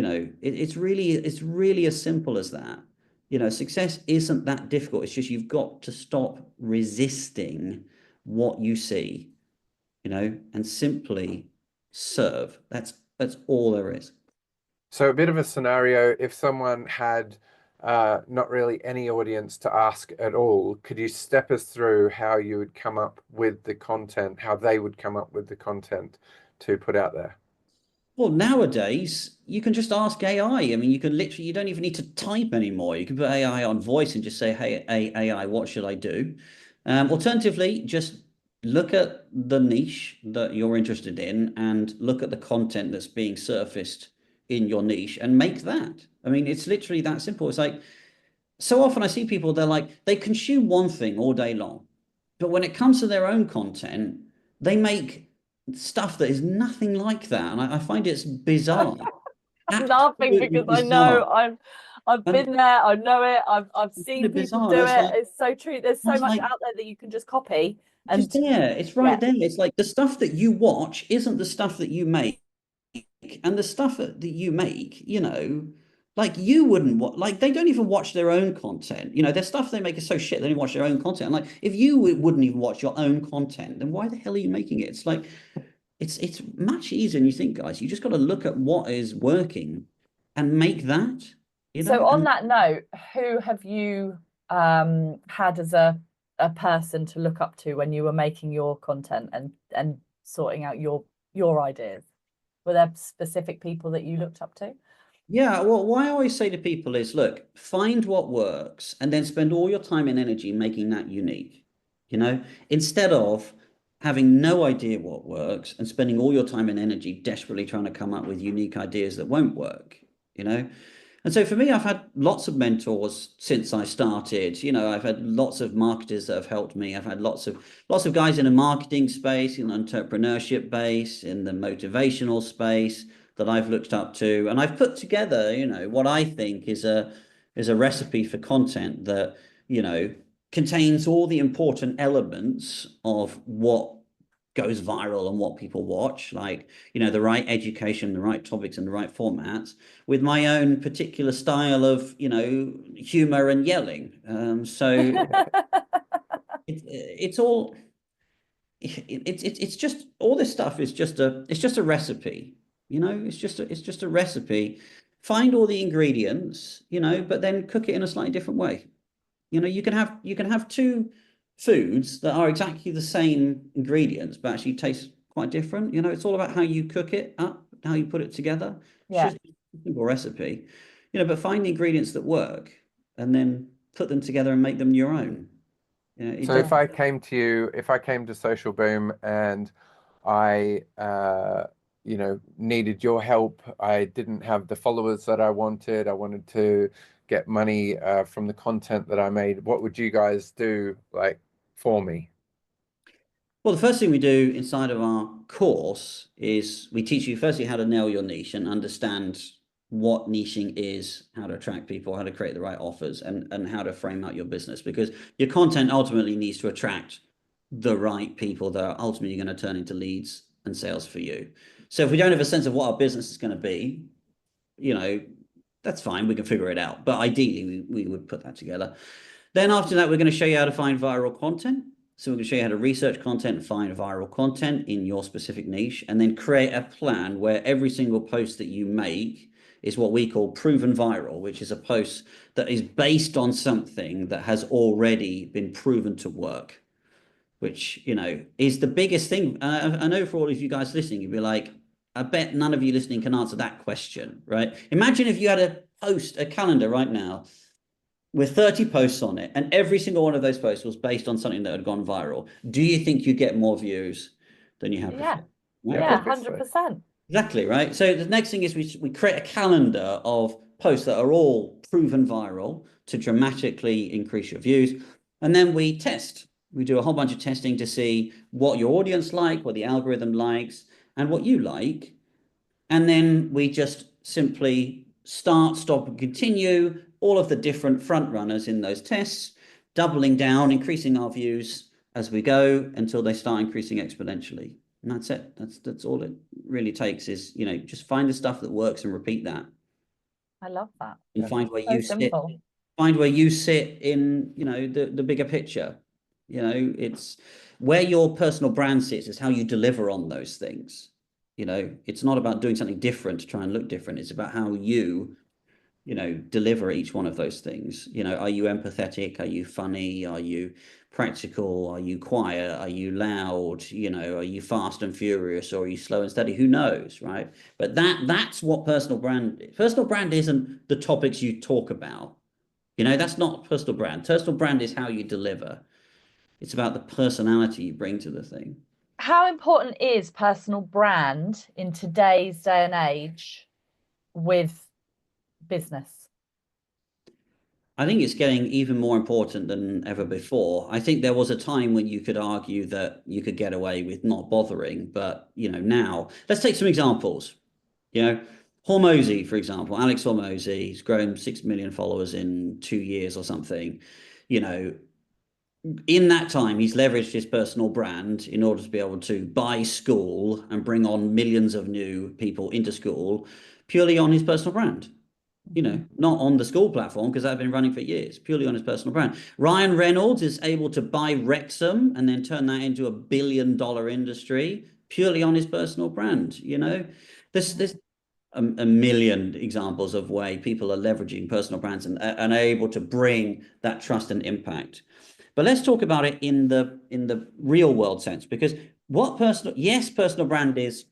it's really as simple as that. Success isn't that difficult. It's just you've got to stop resisting what you see, and simply serve. That's all there is. So a bit of a scenario, if someone had not really any audience to ask at all, could you step us through how you would come up with the content, how they would come up with the content to put out there? Well, nowadays you can just ask AI. I mean, you can literally, you don't even need to type anymore. You can put AI on voice and just say, "Hey, AI, what should I do?" Alternatively, just look at the niche that you're interested in and look at the content that's being surfaced in your niche and make that. I mean, it's literally that simple. It's like so often I see people, they're like, they consume one thing all day long, but when it comes to their own content, they make stuff that is nothing like that. And I find it's bizarre. I'm laughing Absolutely because I know bizarre. I've And been there, I know it, I've it's seen really people bizarre. do It's it. like, It's so true. There's so that's much like, out there that you can just copy it's just and there. It's yeah. right there. It's like the stuff that you watch isn't the stuff that you make. And the stuff that you make, like you wouldn't watch, like they don't even watch their own content. Their stuff they make is so shit they don't watch their own content. And like if you wouldn't even watch your own content, then why the hell are you making it? It's like it's much easier than you think, guys. You just got to look at what is working and make that, So on and that note, who have you had as a person to look up to when you were making your content and sorting out your ideas? Were there specific people that you looked up to? yeah, well, what I always say to people is, look, find what works and then spend all your time and energy making that unique, instead of having no idea what works and spending all your time and energy desperately trying to come up with unique ideas that won't work, you know? And so for me, I've had lots of mentors since I started. I've had lots of marketers that have helped me. I've had lots of guys in the marketing space, in the entrepreneurship base, in the motivational space that I've looked up to. And I've put together, what I think is a recipe for content that, contains all the important elements of what goes viral and what people watch, like the right education, the right topics, and the right formats, with my own particular style of humor and yelling. So it's all it's just all this stuff is just a recipe. It's just a recipe. Find all the ingredients, but then cook it in a slightly different way. You can have two foods that are exactly the same ingredients, but actually taste quite different. It's all about how you cook it up, how you put it together. It's Yeah. just a simple recipe, but find the ingredients that work and then put them together and make them your own. So if I came to you, if I came to Social Boom and I, needed your help, I didn't have the followers that I wanted to get money from the content that I made, what would you guys do like for me? Well, the first thing we do inside of our course is we teach you firstly how to nail your niche and understand what niching is, how to attract people, how to create the right offers, and how to frame out your business, because your content ultimately needs to attract the right people that are ultimately going to turn into leads and sales for you. So if we don't have a sense of what our business is going to be, that's fine, we can figure it out. But ideally, we would put that together. Then after that, we're going to show you how to find viral content. So we're going to show you how to research content and find viral content in your specific niche, and then create a plan where every single post that you make is what we call proven viral, which is a post that is based on something that has already been proven to work, which, is the biggest thing. I know for all of you guys listening, you'd be like, I bet none of you listening can answer that question, right? Imagine if you had a post, a calendar right now with 30 posts on it, and every single one of those posts was based on something that had gone viral. Do you think you get more views than you have Yeah. before? Right? Yeah, 100%. Exactly, right? So the next thing is we create a calendar of posts that are all proven viral to dramatically increase your views. And then we test. We do a whole bunch of testing to see what your audience like, what the algorithm likes, and what you like. And then we just simply start, stop, and continue all of the different front runners in those tests, doubling down, increasing our views as we go until they start increasing exponentially. And that's it. That's all it really takes is, just find the stuff that works and repeat that. I love that. And find where So you sit. simple. Find where you sit in, the bigger picture. It's where your personal brand sits is how you deliver on those things. It's not about doing something different to try and look different. It's about how you deliver each one of those things. Are you empathetic? Are you funny? Are you practical? Are you quiet? Are you loud? Are you fast and furious, or are you slow and steady? Who knows, right? But that's what personal brand is. Personal brand isn't the topics you talk about. That's not personal brand. Personal brand is how you deliver. It's about the personality you bring to the thing. How important is personal brand in today's day and age with business? I think it's getting even more important than ever before. I think there was a time when you could argue that you could get away with not bothering, but now let's take some examples. Hormozi, for example, Alex Hormozi, he's grown 6 million followers in 2 years or something. In that time, he's leveraged his personal brand in order to be able to buy school and bring on millions of new people into school purely on his personal brand. Not on the school platform, because I've been running for years, purely on his personal brand. Ryan Reynolds is able to buy Wrexham and then turn that into $1 billion industry purely on his personal brand. There's a million examples of way people are leveraging personal brands and are able to bring that trust and impact. But let's talk about it in the real world sense, because personal brand is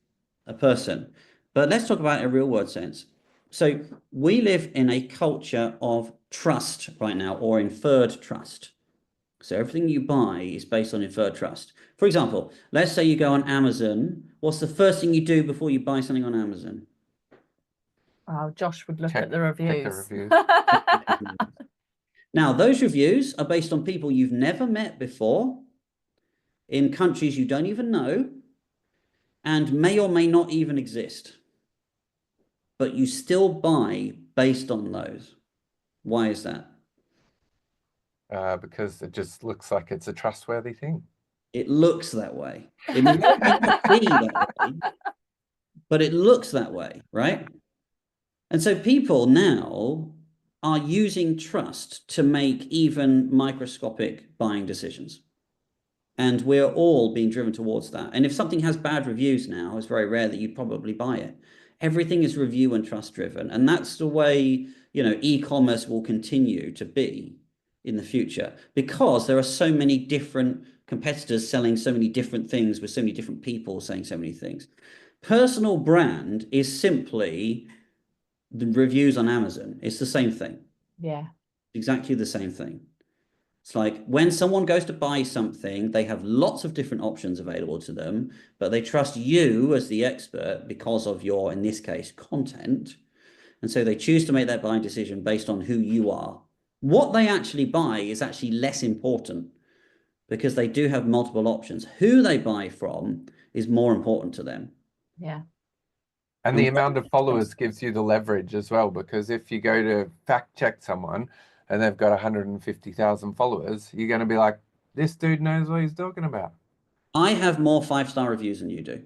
a person, but let's talk about it in a real world sense. So we live in a culture of trust right now, or inferred trust. So everything you buy is based on inferred trust. For example, let's say you go on Amazon. What's the first thing you do before you buy something on Amazon? Oh, Josh would look at the reviews. Check the reviews. Now, those reviews are based on people you've never met before, in countries you don't even know, and may or may not even exist. But you still buy based on those. Why is that? Because it just looks like it's a trustworthy thing. It looks that way. It may not be that way, but it looks that way, right? And so people now are using trust to make even microscopic buying decisions. And we're all being driven towards that. And if something has bad reviews now, it's very rare that you probably buy it. Everything is review and trust driven. And that's the way, e-commerce will continue to be in the future, because there are so many different competitors selling so many different things with so many different people saying so many things. Personal brand is simply the reviews on Amazon. It's the same thing. Yeah. Exactly the same thing. It's like when someone goes to buy something, they have lots of different options available to them, but they trust you as the expert because of your, in this case, content. And so they choose to make that buying decision based on who you are. What they actually buy is actually less important, because they do have multiple options. Who they buy from is more important to them. Yeah. And the amount of followers gives you the leverage as well, because if you go to fact check someone and they've got 150,000 followers, you're going to be like, this dude knows what he's talking about. I have more 5-star reviews than you do.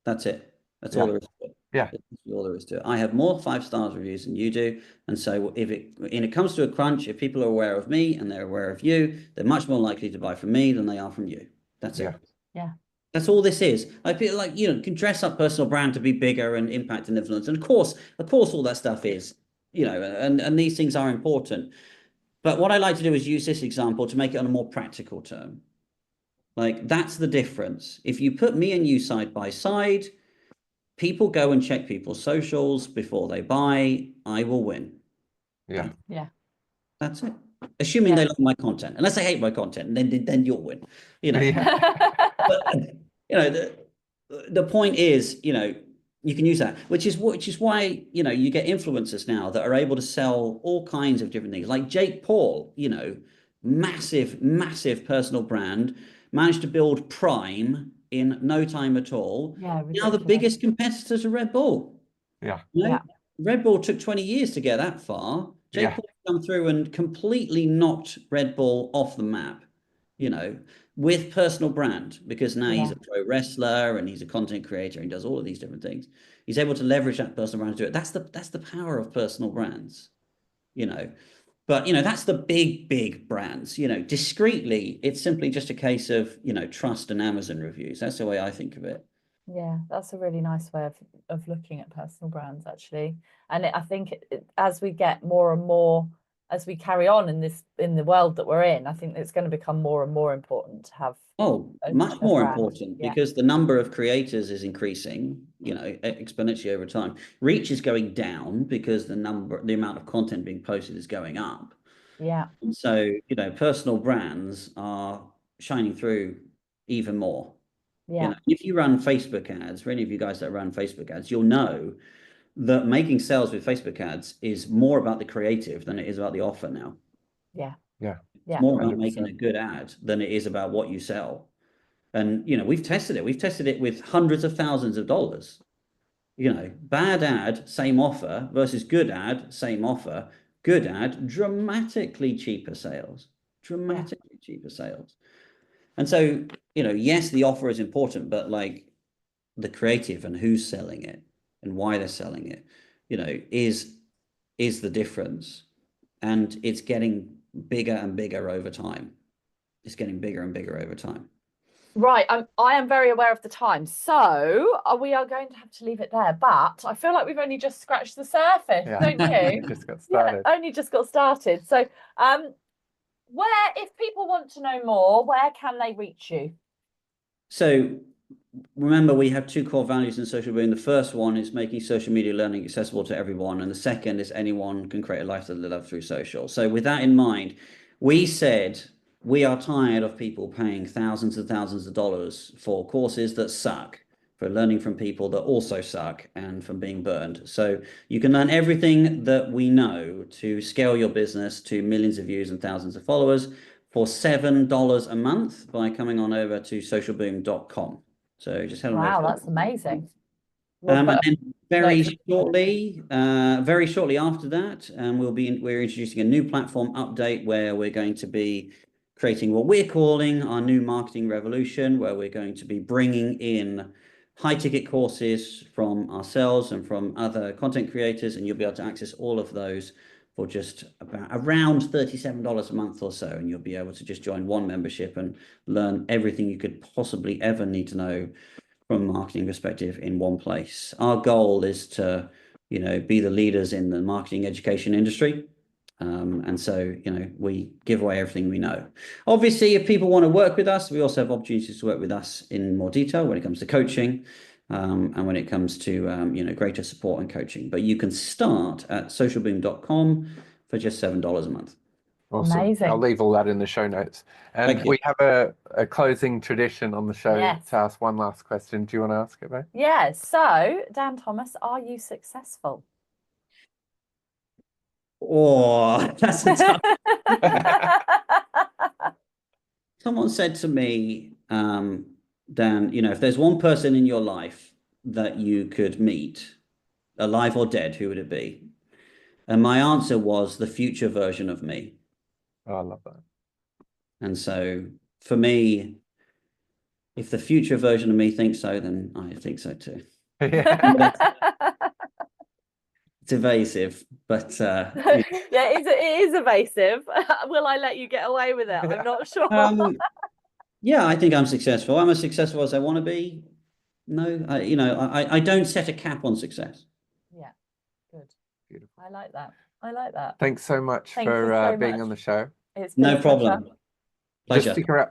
That's it. That's all there is to it. Yeah. That's all there is to it. I have more 5-star reviews than you do. And so when it comes to a crunch, if people are aware of me and they're aware of you, they're much more likely to buy from me than they are from you. That's it. Yeah. That's all this is. I feel like, can dress up personal brand to be bigger and impact and influence. And of course, all that stuff is, and these things are important. But what I like to do is use this example to make it on a more practical term. Like, that's the difference. If you put me and you side by side, people go and check people's socials before they buy, I will win. Yeah. Yeah. That's it. Assuming they love my content. Unless they hate my content, then you'll win. But the point is, you can use that, which is why, you get influencers now that are able to sell all kinds of different things. Like Jake Paul, massive personal brand, managed to build Prime in no time at all. Yeah. Now the biggest competitors are Red Bull. Yeah. Red Bull took 20 years to get that far. Jake Paul come through and completely knocked Red Bull off the map, with personal brand, because now he's a pro wrestler and he's a content creator and does all of these different things. He's able to leverage that personal brand to do it. That's the power of personal brands, But, that's the big brands, discreetly. It's simply just a case of, trust and Amazon reviews. That's the way I think of it. Yeah, that's a really nice way of looking at personal brands, actually. And I think as we get more and more, as we carry on in the world that we're in, I think it's going to become more and more important to have much a more brand. important, Yeah. because the number of creators is increasing, exponentially over time. Reach is going down because the amount of content being posted is going up. Yeah. And so, personal brands are shining through even more. Yeah. If you run Facebook ads, for any of you guys that run Facebook ads, you'll know that making sales with Facebook ads is more about the creative than it is about the offer now. Yeah. Yeah. It's more about 100%. making a good ad than it is about what you sell. And, we've tested it. We've tested it with hundreds of thousands of dollars. Bad ad, same offer, versus good ad, same offer. Good ad, dramatically cheaper sales. Dramatically cheaper sales. And so, yes, the offer is important, but like the creative and who's selling it and why they're selling it, is the difference. And it's getting bigger and bigger over time. It's getting bigger and bigger over time. Right, I am very aware of the time, so we are going to have to leave it there. But I feel like we've only just scratched the surface, don't you? Just got started. Yeah, only just got started. So, if people want to know more, where can they reach you? So remember, we have two core values in Social Boom. The first one is making social media learning accessible to everyone, and the second is anyone can create a life that they love through social. So with that in mind, we said we are tired of people paying thousands and thousands of dollars for courses that suck, for learning from people that also suck, and from being burned. So you can learn everything that we know to scale your business to millions of views and thousands of followers for $7 a month by coming on over to socialboom.com. So just head on over. Wow, that's amazing. And then very shortly after that, we're introducing a new platform update where we're going to be creating what we're calling our new marketing revolution, where we're going to be bringing in high ticket courses from ourselves and from other content creators, and you'll be able to access all of those for just around $37 a month or so, and you'll be able to just join one membership and learn everything you could possibly ever need to know from a marketing perspective in one place. Our goal is to, be the leaders in the marketing education industry. And so, we give away everything we know. Obviously, if people want to work with us, we also have opportunities to work with us in more detail when it comes to coaching, and when it comes to, greater support and coaching. But you can start at socialboom.com for just $7 a month. Awesome. Amazing. I'll leave all that in the show notes. And we have a closing tradition on the show to ask one last question. Do you want to ask it, babe? Yeah. So, Dan Thomas, are you successful? Oh, that's a tough. Someone said to me, Dan, if there's one person in your life that you could meet, alive or dead, who would it be? And my answer was the future version of me. Oh, I love that. And so for me, if the future version of me thinks so, then I think so too. Yeah. It's evasive, but yeah, it is evasive. Will I let you get away with it? I'm not sure. Yeah, I think I'm successful. Am I successful as I want to be? No, I don't set a cap on success. Yeah, good. Beautiful. I like that. I like that. Thanks so much Thank you for so being much. on the show. It's been No a problem. pleasure. Pleasure. Just stick around.